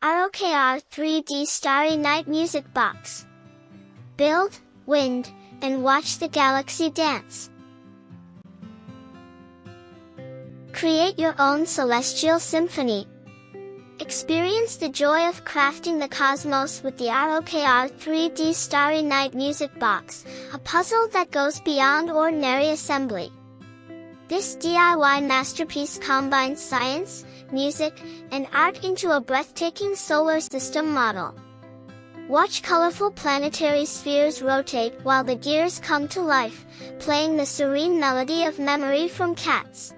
ROKR 3D Starry Night Music Box. Build, wind, and watch the galaxy dance. Create your own celestial symphony. Experience the joy of crafting the cosmos with the ROKR 3D Starry Night Music Box, a puzzle that goes beyond ordinary assembly. This DIY masterpiece combines science, music, and art into a breathtaking solar system model. Watch colorful planetary spheres rotate while the gears come to life, playing the serene melody of memory from cats.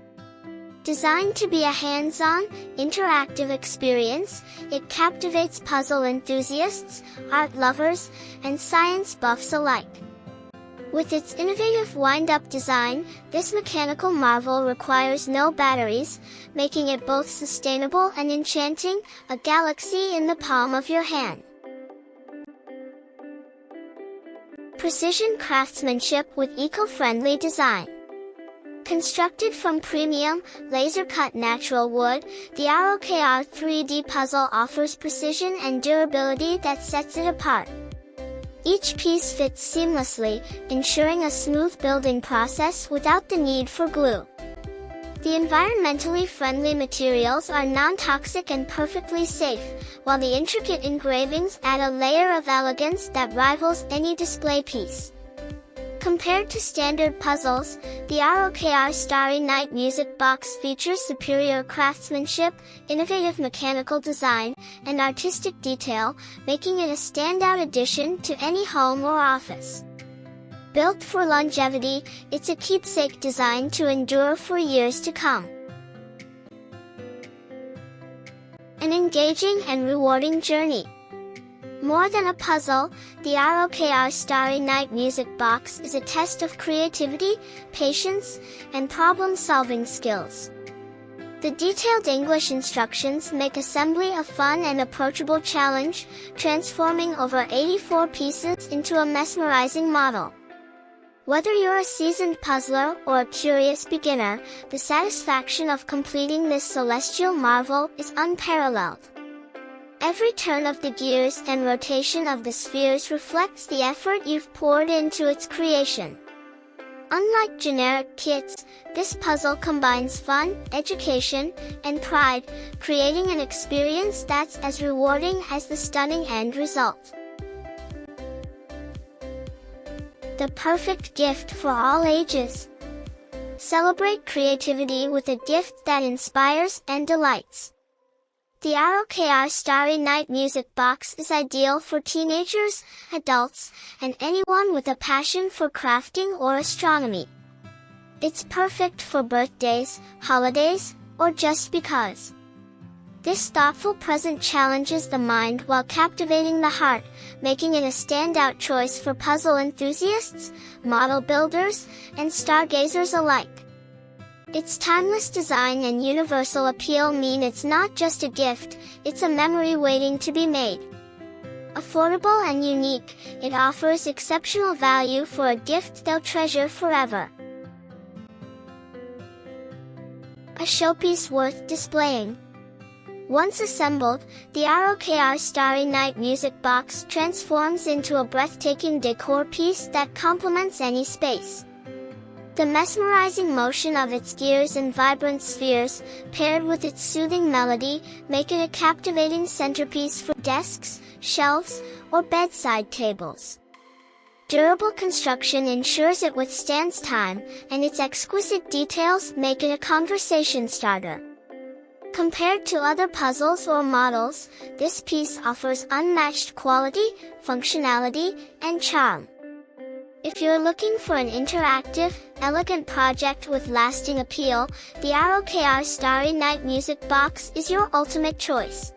Designed to be a hands-on, interactive experience, it captivates puzzle enthusiasts, art lovers, and science buffs alike. With its innovative wind-up design, this mechanical marvel requires no batteries, making it both sustainable and enchanting, a galaxy in the palm of your hand. Precision craftsmanship with eco-friendly design. Constructed from premium, laser-cut natural wood, the ROKR 3D puzzle offers precision and durability that sets it apart. Each piece fits seamlessly, ensuring a smooth building process without the need for glue. The environmentally friendly materials are non-toxic and perfectly safe, while the intricate engravings add a layer of elegance that rivals any display piece. Compared to standard puzzles, the ROKR Starry Night Music Box features superior craftsmanship, innovative mechanical design, and artistic detail, making it a standout addition to any home or office. Built for longevity, it's a keepsake designed to endure for years to come. An engaging and rewarding journey. More than a puzzle, the ROKR Starry Night Music Box is a test of creativity, patience, and problem-solving skills. The detailed English instructions make assembly a fun and approachable challenge, transforming over 84 pieces into a mesmerizing model. Whether you're a seasoned puzzler or a curious beginner, the satisfaction of completing this celestial marvel is unparalleled. Every turn of the gears and rotation of the spheres reflects the effort you've poured into its creation. Unlike generic kits, this puzzle combines fun, education, and pride, creating an experience that's as rewarding as the stunning end result. The perfect gift for all ages. Celebrate creativity with a gift that inspires and delights. The ROKR Starry Night Music Box is ideal for teenagers, adults, and anyone with a passion for crafting or astronomy. It's perfect for birthdays, holidays, or just because. This thoughtful present challenges the mind while captivating the heart, making it a standout choice for puzzle enthusiasts, model builders, and stargazers alike. Its timeless design and universal appeal mean it's not just a gift, it's a memory waiting to be made. Affordable and unique, it offers exceptional value for a gift they'll treasure forever. A showpiece worth displaying. Once assembled, the ROKR Starry Night Music Box transforms into a breathtaking decor piece that complements any space. The mesmerizing motion of its gears and vibrant spheres, paired with its soothing melody, make it a captivating centerpiece for desks, shelves, or bedside tables. Durable construction ensures it withstands time, and its exquisite details make it a conversation starter. Compared to other puzzles or models, this piece offers unmatched quality, functionality, and charm. If you're looking for an interactive, elegant project with lasting appeal, the ROKR Starry Night Music Box is your ultimate choice.